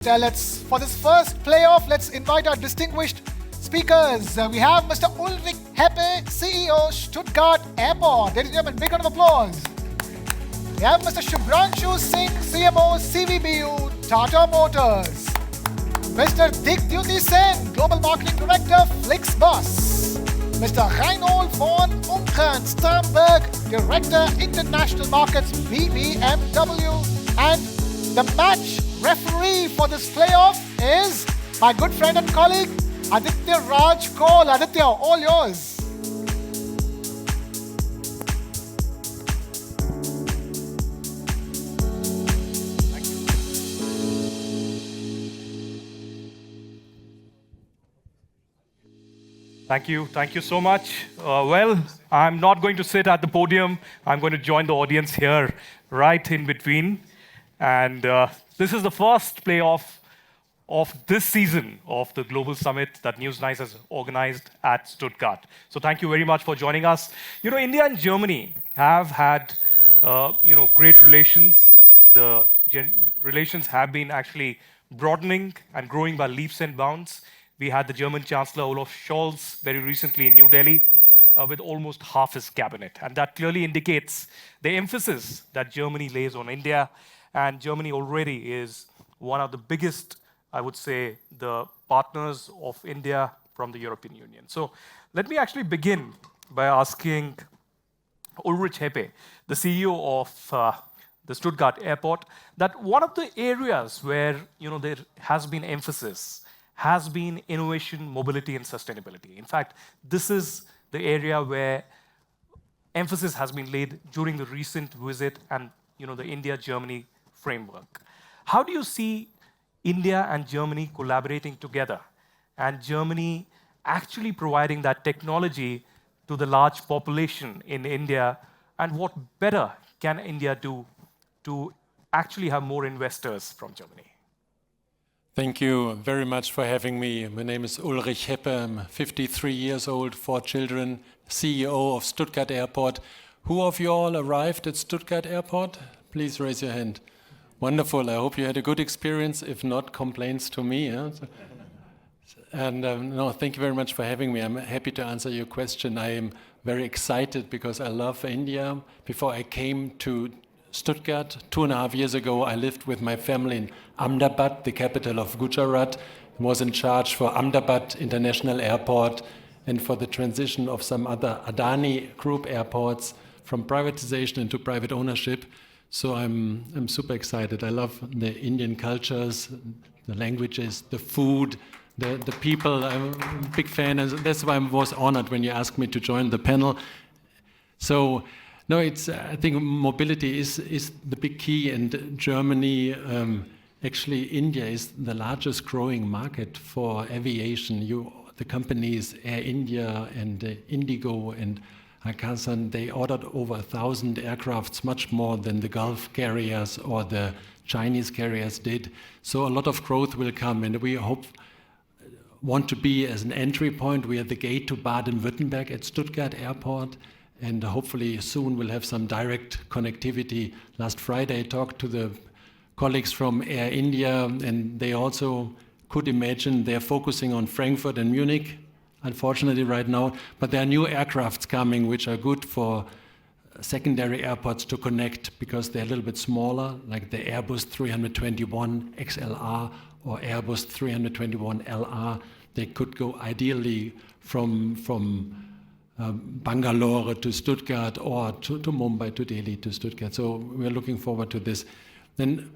For this first playoff, let's invite our distinguished speakers. We have Mr. Ulrich Heppe, CEO, Stuttgart Airport. Ladies and gentlemen, big round of applause. We have Mr. Shubhranshu Singh, CMO, CVBU, Tata Motors. Mr. Digdyuti Sen, Global Marketing Director, Flixbus. Mr. Reinhold von Unkern Sternberg, Director, International Markets, BMW. And the match referee for this playoff is my good friend and colleague, Aditya Raj Kaul. Aditya, all yours. Thank you. Thank you so much. Well, I'm not going to sit at the podium. I'm going to join the audience here, right in between. And this is the first playoff of this season of the Global Summit that News9 has organized at Stuttgart. So thank you very much for joining us. You know, India and Germany have had, great relations. The relations have been actually broadening and growing by leaps and bounds. We had the German Chancellor Olaf Scholz very recently in New Delhi with almost half his cabinet. And that clearly indicates the emphasis that Germany lays on India. And Germany already is one of the biggest, I would say, the partners of India from the European Union. So let me actually begin by asking Ulrich Heppe, the CEO of the Stuttgart Airport, that one of the areas where there has been emphasis has been innovation, mobility, and sustainability. In fact, this is the area where emphasis has been laid during the recent visit and the India-Germany framework. How do you see India and Germany collaborating together and Germany actually providing that technology to the large population in India? And what better can India do to actually have more investors from Germany? Thank you very much for having me. My name is Ulrich Heppe. I'm 53 years old, 4 children, CEO of Stuttgart Airport. Who of you all arrived at Stuttgart Airport? Please raise your hand. Wonderful. I hope you had a good experience. If not, complaints to me. And thank you very much for having me. I'm happy to answer your question. I am very excited because I love India. Before I came to Stuttgart 2.5 years ago, I lived with my family in Ahmedabad, the capital of Gujarat. I was in charge for Ahmedabad International Airport and for the transition of some other Adani Group airports from privatization into private ownership. So I'm super excited. I love the Indian cultures, the languages, the food, the people. I'm a big fan, and that's why I was honored when you asked me to join the panel. So. No, I think mobility is the big key, and Germany, actually India is the largest growing market for aviation. The companies Air India and Indigo and Akasan, they ordered over 1,000 aircrafts, much more than the Gulf carriers or the Chinese carriers did. So a lot of growth will come, and we want to be as an entry point. We are the gate to Baden-Württemberg at Stuttgart Airport. And hopefully soon we'll have some direct connectivity. Last Friday I talked to the colleagues from Air India, and they also could imagine they're focusing on Frankfurt and Munich, unfortunately right now, but there are new aircrafts coming which are good for secondary airports to connect because they're a little bit smaller, like the Airbus 321 XLR or Airbus 321 LR. They could go ideally from Bangalore to Stuttgart or to Mumbai, to Delhi, to Stuttgart. So we're looking forward to this. Then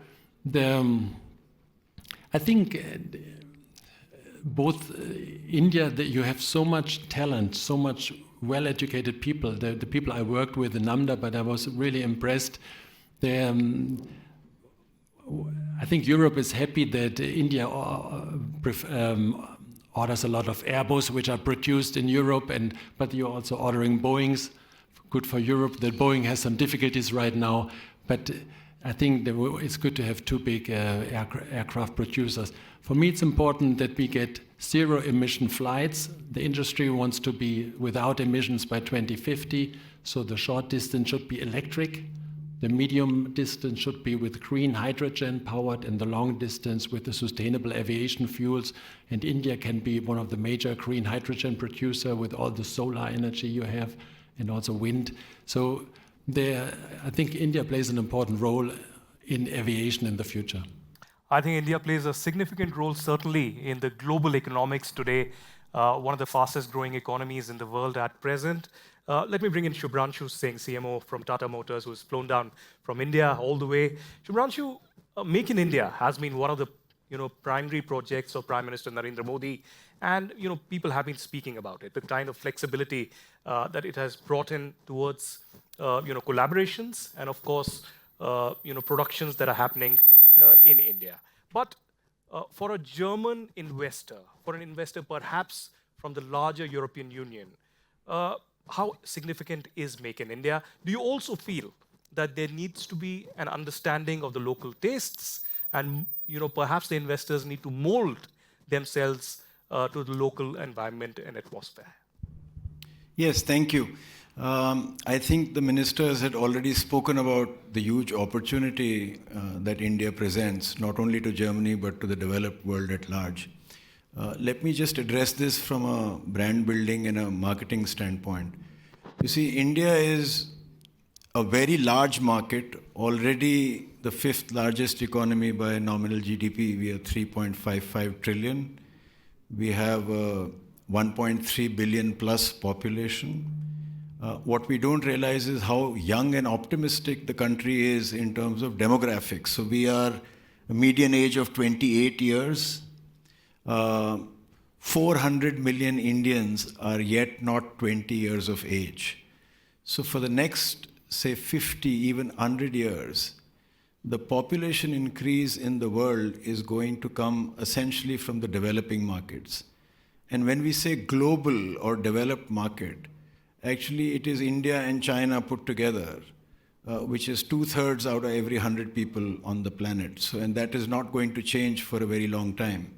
I think both India, you have so much talent, so much well-educated people. The people I worked with in Ahmedabad, I was really impressed. I think Europe is happy that India orders a lot of Airbus, which are produced in Europe, but you're also ordering Boeings. Good for Europe that Boeing has some difficulties right now, but I think it's good to have 2 big aircraft producers. For me, it's important that we get zero-emission flights. The industry wants to be without emissions by 2050, so the short distance should be electric. The medium distance should be with green hydrogen powered, and the long distance with the sustainable aviation fuels. And India can be one of the major green hydrogen producer with all the solar energy you have and also wind. So I think India plays an important role in aviation in the future. I think India plays a significant role, certainly, in the global economics today, one of the fastest growing economies in the world at present. Let me bring in Shubhranshu Singh, CMO from Tata Motors, who's flown down from India all the way. Shubhranshu, Make in India has been one of the primary projects of Prime Minister Narendra Modi, and people have been speaking about it, the kind of flexibility that it has brought in towards collaborations and, of course, productions that are happening in India. But for a German investor, for an investor perhaps from the larger European Union, how significant is Make in India? Do you also feel that there needs to be an understanding of the local tastes, and perhaps the investors need to mold themselves to the local environment and atmosphere? Yes, thank you. I think the ministers had already spoken about the huge opportunity that India presents, not only to Germany, but to the developed world at large. Let me just address this from a brand building and a marketing standpoint. You see, India is a very large market, already the 5th largest economy by nominal GDP. We are 3.55 trillion. We have a 1.3 billion plus population. What we don't realize is how young and optimistic the country is in terms of demographics. So we are a median age of 28 years. 400 million Indians are yet not 20 years of age. So for the next, say, 50, even 100 years, the population increase in the world is going to come essentially from the developing markets. And when we say global or developed market, actually it is India and China put together, which is 2/3 out of every 100 people on the planet. So, and that is not going to change for a very long time.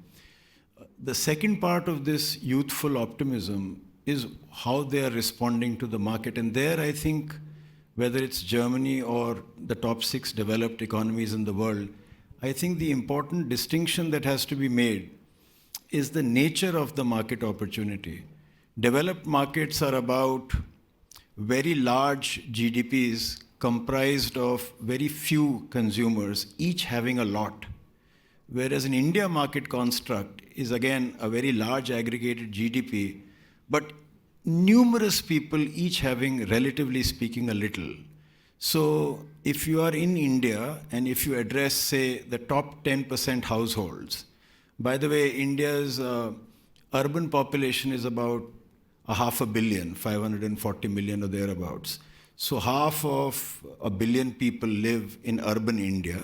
The second part of this youthful optimism is how they are responding to the market. And there, I think, whether it's Germany or the top 6 developed economies in the world, I think the important distinction that has to be made is the nature of the market opportunity. Developed markets are about very large GDPs comprised of very few consumers, each having a lot. Whereas an India market construct is again a very large aggregated GDP, but numerous people each having, relatively speaking, a little. So if you are in India and if you address, say, the top 10% households, by the way, India's urban population is about 500 million, 540 million or thereabouts. So half of a billion people live in urban India.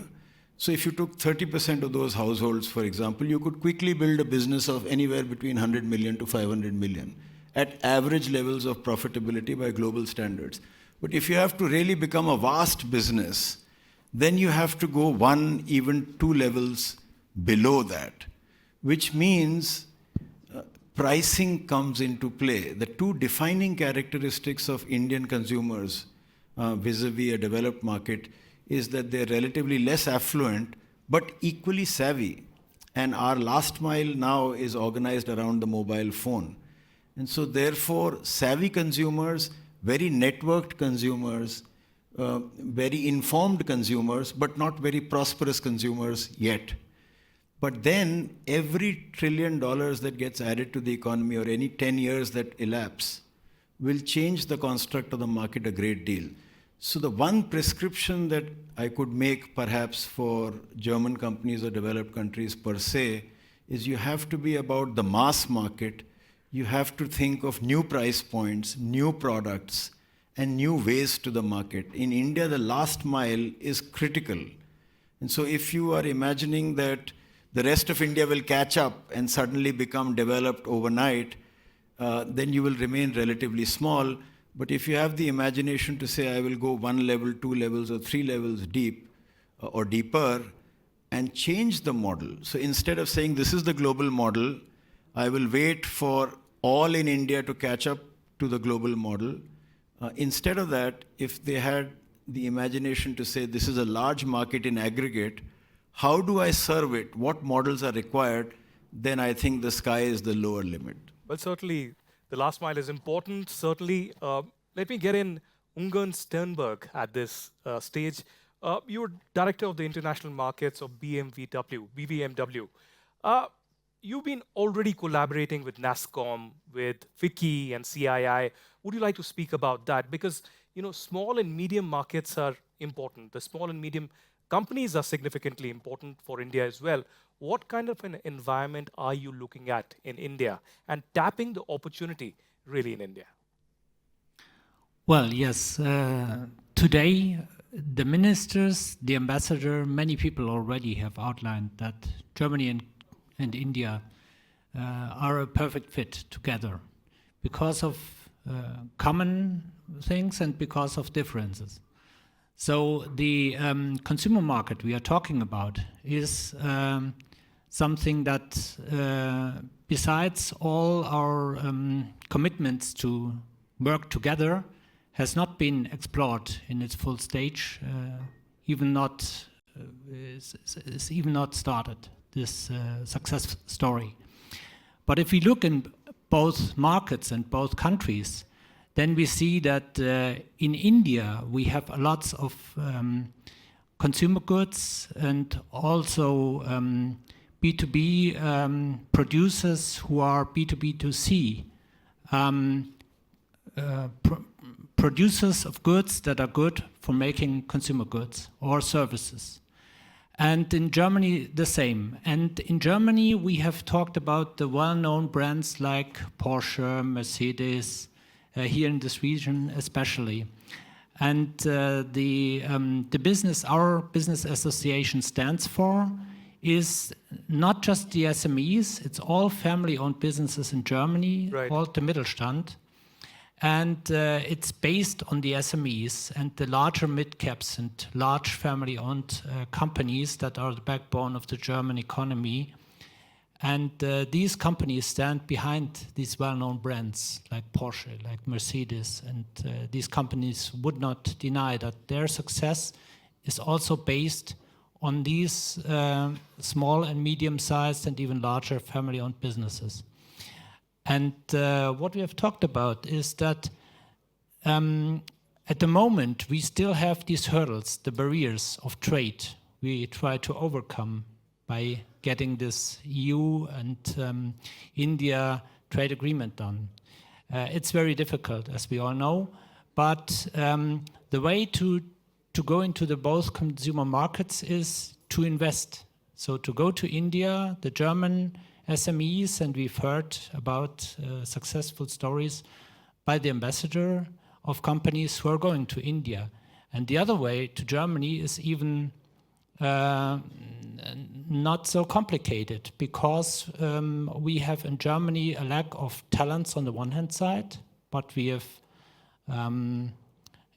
So if you took 30% of those households, for example, you could quickly build a business of anywhere between 100 million to 500 million at average levels of profitability by global standards. But if you have to really become a vast business, then you have to go 1, even 2 levels below that, which means pricing comes into play. The 2 defining characteristics of Indian consumers vis-a-vis a developed market is that they're relatively less affluent, but equally savvy. And our last mile now is organized around the mobile phone. And so therefore, savvy consumers, very networked consumers, very informed consumers, but not very prosperous consumers yet. But then every $1 trillion that gets added to the economy or any 10 years that elapse will change the construct of the market a great deal. So the one prescription that I could make perhaps for German companies or developed countries per se is you have to be about the mass market. You have to think of new price points, new products, and new ways to the market. In India, the last mile is critical. And so if you are imagining that the rest of India will catch up and suddenly become developed overnight, then you will remain relatively small. But if you have the imagination to say, I will go 1 level, 2 levels, or 3 levels deep or deeper and change the model. So instead of saying this is the global model, I will wait for all in India to catch up to the global model. Instead of that, if they had the imagination to say this is a large market in aggregate, how do I serve it? What models are required? Then I think the sky is the lower limit. Well, certainly, the last mile is important. Certainly, let me get in Ungern Sternberg at this stage. You're director of the international markets of BVMW. You've been already collaborating with NASCOM, with FICCI and CII. Would you like to speak about that? Because small and medium markets are important. The small and medium companies are significantly important for India as well. What kind of an environment are you looking at in India and tapping the opportunity really in India? Well, yes. Today, the ministers, the ambassador, many people already have outlined that Germany and India are a perfect fit together because of common things and because of differences. So the consumer market we are talking about is something that, besides all our commitments to work together, has not been explored in its full stage, is even not started, this success story. But if we look in both markets and both countries, then we see that in India we have lots of consumer goods and also B2B producers who are B2B2C, producers of goods that are good for making consumer goods or services. And in Germany, the same. And in Germany, we have talked about the well-known brands like Porsche, Mercedes, here in this region especially. And the business our business association stands for is not just the SMEs, it's all family-owned businesses in Germany, right, all the Mittelstand. And it's based on the SMEs and the larger mid-caps and large family-owned companies that are the backbone of the German economy. And these companies stand behind these well-known brands like Porsche, like Mercedes. And these companies would not deny that their success is also based on these small and medium-sized and even larger family-owned businesses. And what we have talked about is that at the moment we still have these hurdles, the barriers of trade we try to overcome by getting this EU and India trade agreement done. It's very difficult, as we all know, but the way to go into the both consumer markets is to invest. So to go to India, the German SMEs, and we've heard about successful stories by the ambassador of companies who are going to India. And the other way to Germany is even not so complicated because we have in Germany a lack of talents on the one hand side, but we have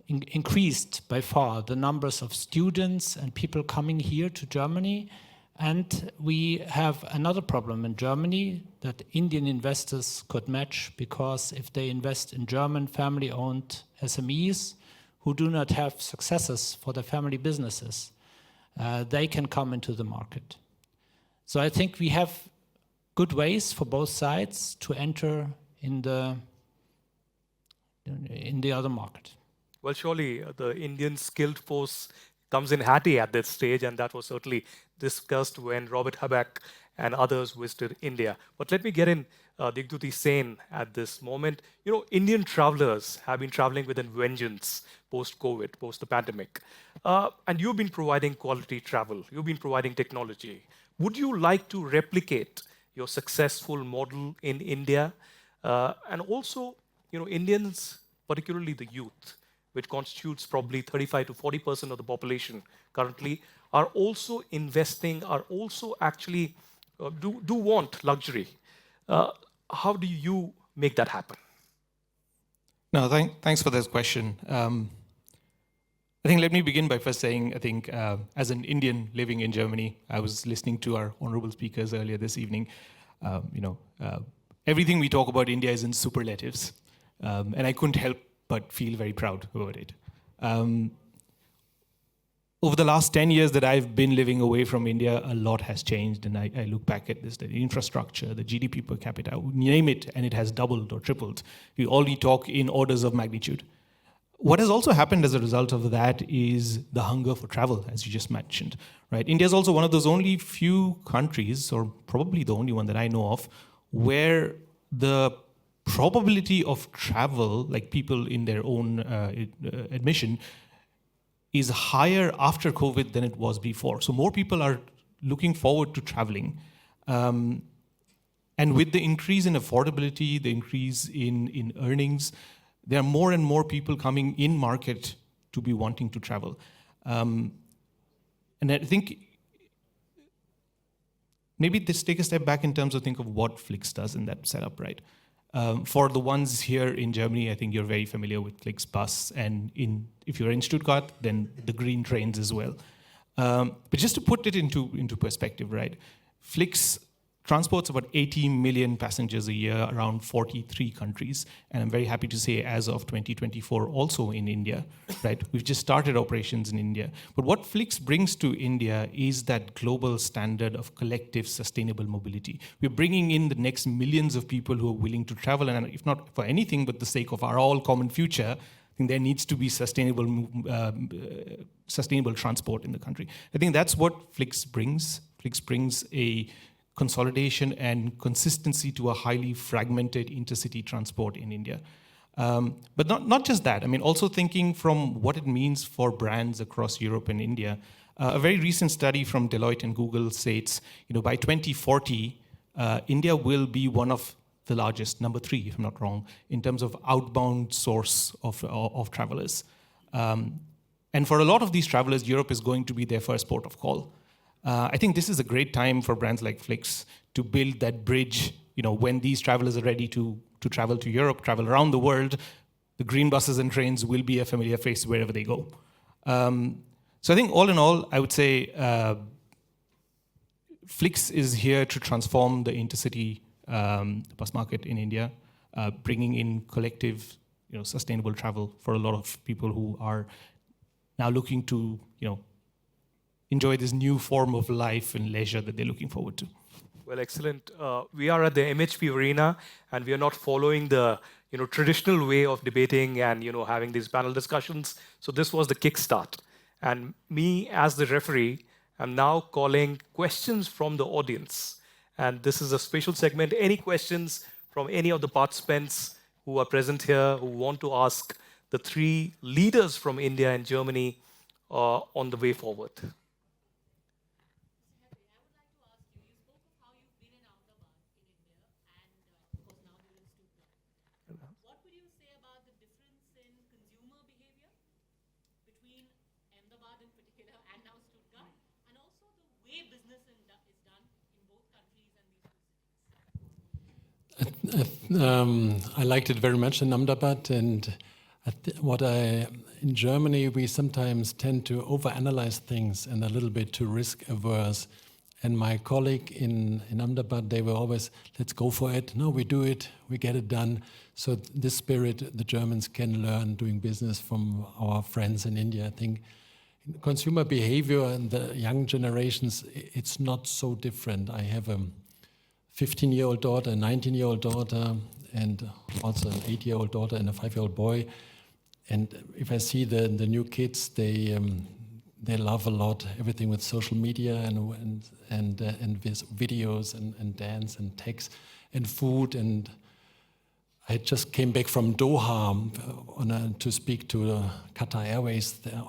increased by far the numbers of students and people coming here to Germany. And we have another problem in Germany that Indian investors could match, because if they invest in German family-owned SMEs who do not have successes for their family businesses, they can come into the market. So I think we have good ways for both sides to enter in the other market. Well, surely the Indian skilled force comes in handy at this stage, and that was certainly discussed when Robert Habeck and others visited India. But let me get in Digduti Sen at this moment. Indian travelers have been traveling with a vengeance post-COVID, post the pandemic. And you've been providing quality travel. You've been providing technology. Would you like to replicate your successful model in India? And also, Indians, particularly the youth, which constitutes probably 35 to 40% of the population currently, are also investing, are also actually do want luxury. How do you make that happen? No, thanks for this question. I think let me begin by first saying, I think as an Indian living in Germany, I was listening to our honorable speakers earlier this evening. Everything we talk about India is in superlatives, and I couldn't help but feel very proud about it. over the last 10 years that I've been living away from India, a lot has changed. And I look back at this, the infrastructure, the GDP per capita, name it, and it has doubled or tripled. We only talk in orders of magnitude. What has also happened as a result of that is the hunger for travel, as you just mentioned, right? India is also one of those only few countries, or probably the only one that I know of, where the probability of travel, like people in their own admission, is higher after COVID than it was before. So more people are looking forward to traveling. And with the increase in affordability, the increase in earnings, there are more and more people coming in market to be wanting to travel. And I think maybe let's take a step back in terms of think of what Flix does in that setup, right? For the ones here in Germany, I think you're very familiar with Flix Bus, and if you're in Stuttgart, then the green trains as well. But just to put it into perspective, right? Flix transports about 80 million passengers a year around 43 countries. And I'm very happy to say as of 2024, also in India, right? We've just started operations in India. But what Flix brings to India is that global standard of collective sustainable mobility. We're bringing in the next millions of people who are willing to travel, and if not for anything but the sake of our all common future, I think there needs to be sustainable transport in the country. I think that's what Flix brings. Flix brings a consolidation and consistency to a highly fragmented intercity transport in India. But not just that. I mean, also thinking from what it means for brands across Europe and India. A very recent study from Deloitte and Google states, by 2040, India will be one of the largest, number 3, if I'm not wrong, in terms of outbound source of travelers. And for a lot of these travelers, Europe is going to be their first port of call. I think this is a great time for brands like Flix to build that bridge. When these travelers are ready to travel to Europe, travel around the world, the green buses and trains will be a familiar face wherever they go. So I think all in all, I would say Flix is here to transform the intercity bus market in India, bringing in collective, sustainable travel for a lot of people who are now looking to, enjoy this new form of life and leisure that they're looking forward to. Well, excellent. We are at the MHP arena, and we are not following the traditional way of debating and having these panel discussions. So this was the kickstart. And me, as the referee, am now calling questions from the audience. And this is a special segment. Any questions from any of the participants who are present here, who want to ask the 3 leaders from India and Germany on the way forward? I liked it very much in Ahmedabad, and in Germany we sometimes tend to overanalyze things and a little bit too risk averse. And my colleague in Ahmedabad, they were always, let's go for it. No, we do it, we get it done. So this spirit the Germans can learn doing business from our friends in India. I think consumer behavior and the young generations, it's not so different. I have a 15-year-old daughter, a 19-year-old daughter, and also an 8-year-old daughter and a 5-year-old boy. And if I see the new kids, they love a lot everything with social media and with videos and dance and text and food. And I just came back from Doha to speak to Qatar Airways there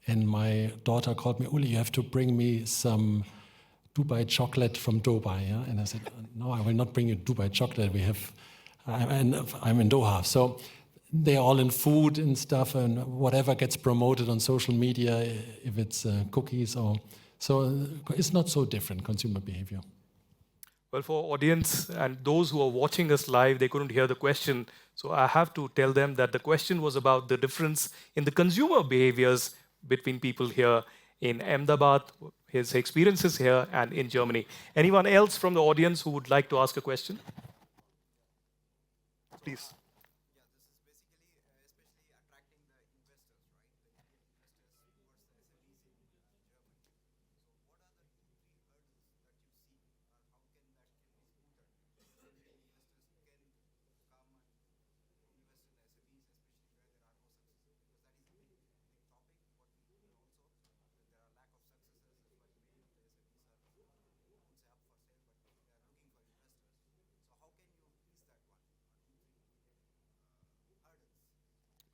and my daughter called me, Uli, you have to bring me some Dubai chocolate from Dubai, yeah? And I said, no, I will not bring you Dubai chocolate. I'm in Doha. So they're all in food and stuff, and whatever gets promoted on social media, if it's cookies so it's not so different, consumer behavior. Well, for audience and those who are watching us live, they couldn't hear the question. So I have to tell them that the question was about the difference in the consumer behaviors between people here in Ahmedabad, his experiences here, and in Germany. Anyone else from the audience who would like to ask a question? Please.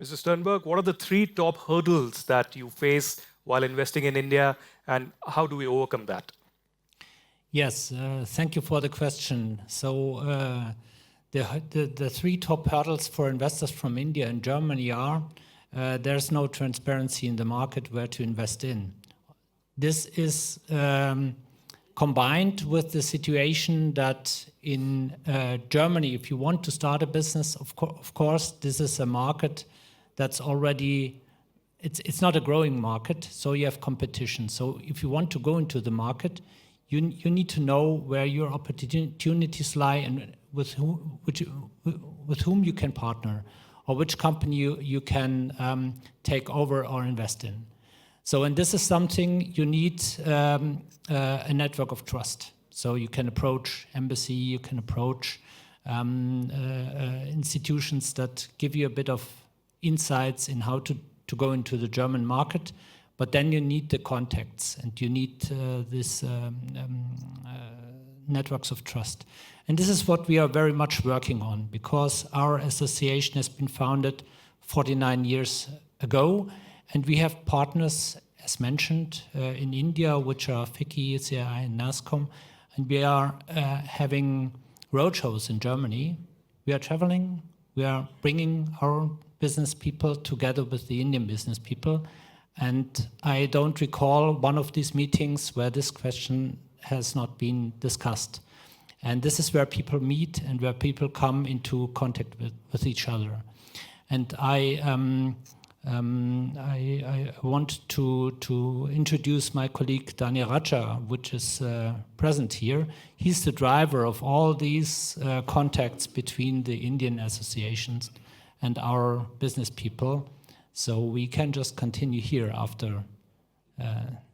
Mr. Sternberg, what are the 3 top hurdles that you face while investing in India, and how do we overcome that? Yes, thank you for the question. So the 3 top hurdles for investors from India and Germany are there's no transparency in the market where to invest in. This is combined with the situation that in Germany, if you want to start a business, of course, this is a market that's already, it's not a growing market, so you have competition. So if you want to go into the market, you need to know where your opportunities lie and with whom you can partner, or which company you can take over or invest in. So, and this is something you need a network of trust. So you can approach embassy, you can approach institutions that give you a bit of insights in how to go into the German market. But then you need the contacts and you need this networks of trust. And this is what we are very much working on, because our association has been founded 49 years ago, and we have partners, as mentioned, in India, which are FICCI, CI, and NASCOM, and we are having roadshows in Germany. We are traveling, we are bringing our business people together with the Indian business people, and I don't recall one of these meetings where this question has not been discussed. And this is where people meet and where people come into contact with each other. And I want to introduce my colleague Daniel Raja, which is present here. He's the driver of all these contacts between the Indian associations and our business people. So we can just continue here after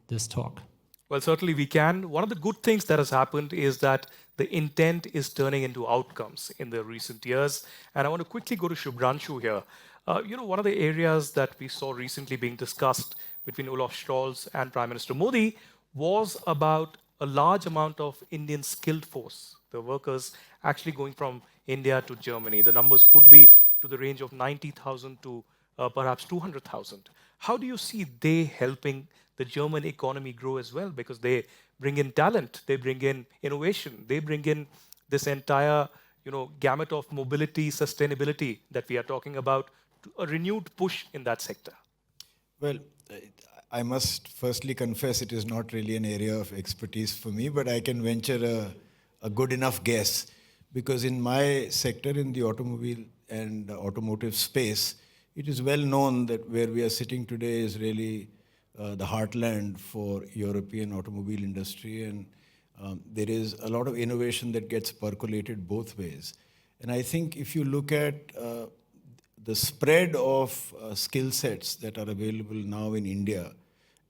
this talk. Well, certainly we can. One of the good things that has happened is that the intent is turning into outcomes in the recent years. And I want to quickly go to Shubhranshu here. One of the areas that we saw recently being discussed between Olaf Scholz and Prime Minister Modi was about a large amount of Indian skilled force, the workers actually going from India to Germany. The numbers could be to the range of 90,000 to perhaps 200,000. How do you see they helping the German economy grow as well? Because they bring in talent, they bring in innovation, they bring in this entire gamut of mobility, sustainability that we are talking about, a renewed push in that sector. Well, I must firstly confess it is not really an area of expertise for me, but I can venture a good enough guess, because in my sector, in the automobile and automotive space, it is well known that where we are sitting today is really the heartland for European automobile industry, and there is a lot of innovation that gets percolated both ways. And I think if you look at the spread of skill sets that are available now in India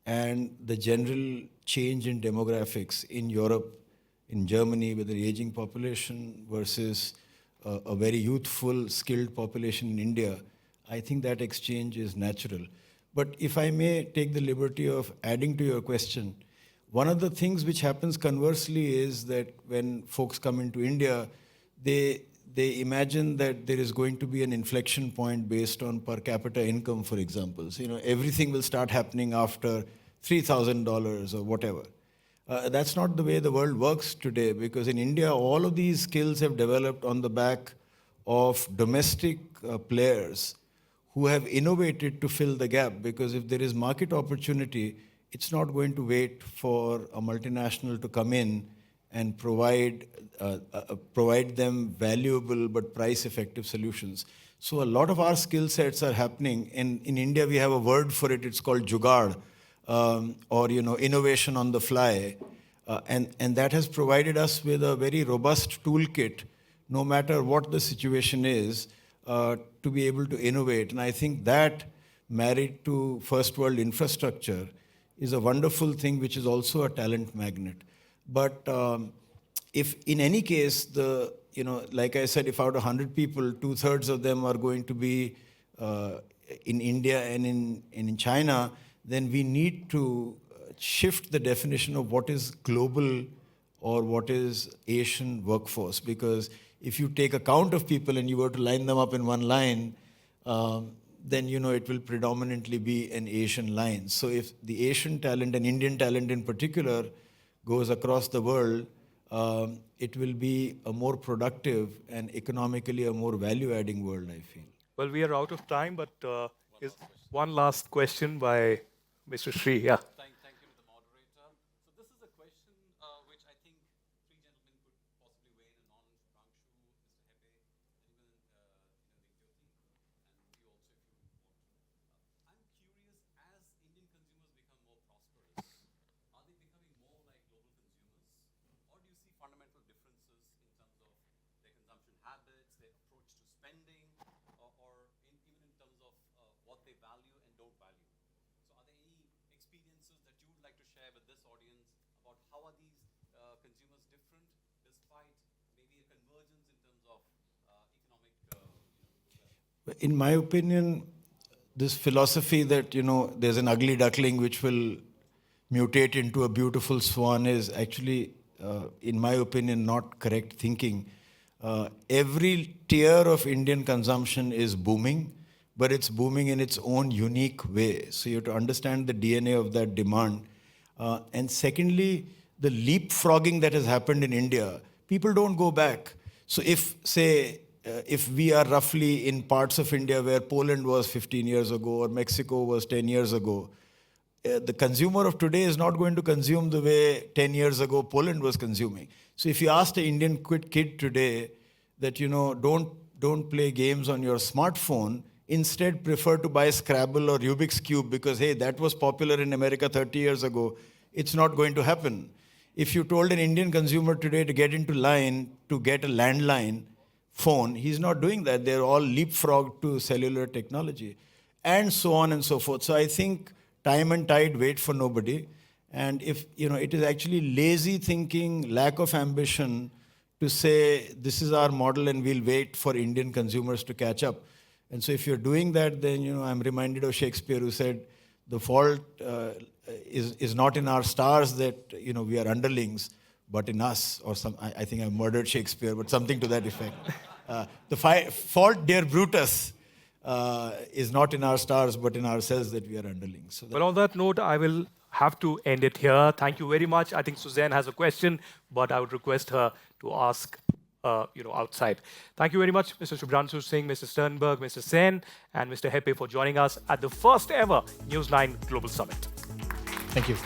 and the general change in demographics in Europe, in Germany, with the aging population versus a very youthful, skilled population in India, I think that exchange is natural. But if I may take the liberty of adding to your question, one of the things which happens conversely is that when folks come into India, they imagine that there is going to be an inflection point based on per capita income, for example. So, everything will start happening after $3,000 or whatever. That's not the way the world works today, because in India, all of these skills have developed on the back of domestic players who have innovated to fill the gap. Because if there is market opportunity, it's not going to wait for a multinational to come in and provide them valuable but price-effective solutions. So a lot of our skill sets are happening. In India, we have a word for it. It's called jugaad, or innovation on the fly, and that has provided us with a very robust toolkit, no matter what the situation is, to be able to innovate. And I think that, married to first world infrastructure, is a wonderful thing, which is also a talent magnet. But if in any case, like I said, if out of 100 people, 2/3 of them are going to be in India and in China, then we need to shift the definition of what is global or what is Asian workforce. Because if you take a count of people and you were to line them up in one line, then it will predominantly be an Asian line. So if the Asian talent and Indian talent in particular goes across the world, it will be a more productive and economically a more value-adding world, I feel. Well, we are out of time, but is one last question by Mr. Sri. Yeah. Thank you to the moderator. So this is a question which I think three gentlemen could possibly weigh in on. Rangshu, Mr. Hepe, and even Jyoti, and you also if you want to. I'm curious, as Indian consumers become more prosperous, are they becoming more like global consumers? Or do you see fundamental differences in terms of their consumption habits, their approach to spending, or even in terms of what they value and don't value? So are there any experiences that you would like to share with this audience about how are these consumers different despite maybe a convergence in terms of economic In my opinion, this philosophy that, there's an ugly duckling which will mutate into a beautiful swan is actually, in my opinion, not correct thinking. Every tier of Indian consumption is booming, but it's booming in its own unique way. So you have to understand the DNA of that demand. And secondly, the leapfrogging that has happened in India, people don't go back. So if, say, if we are roughly in parts of India where Poland was 15 years ago or Mexico was 10 years ago, the consumer of today is not going to consume the way 10 years ago Poland was consuming. So if you asked an Indian kid today that, don't play games on your smartphone, instead prefer to buy Scrabble or Rubik's Cube because, hey, that was popular in America 30 years ago, it's not going to happen. If you told an Indian consumer today to get into line to get a landline phone, he's not doing that. They're all leapfrogged to cellular technology and so on and so forth. So I think time and tide wait for nobody. And if, it is actually lazy thinking, lack of ambition to say this is our model and we'll wait for Indian consumers to catch up. And so if you're doing that, then, I'm reminded of Shakespeare who said, the fault is not in our stars that, we are underlings, but in us, or I think I murdered Shakespeare, but something to that effect. The fault, dear Brutus, is not in our stars, but in ourselves that we are underlings. So Well, on that note, I will have to end it here. Thank you very much. I think Suzanne has a question, but I would request her to ask outside. Thank you very much, Mr. Shubhranshu Singh, Mr. Sternberg, Mr. Sen, and Mr. Hepe for joining us at the first ever News9 Global Summit. Thank you.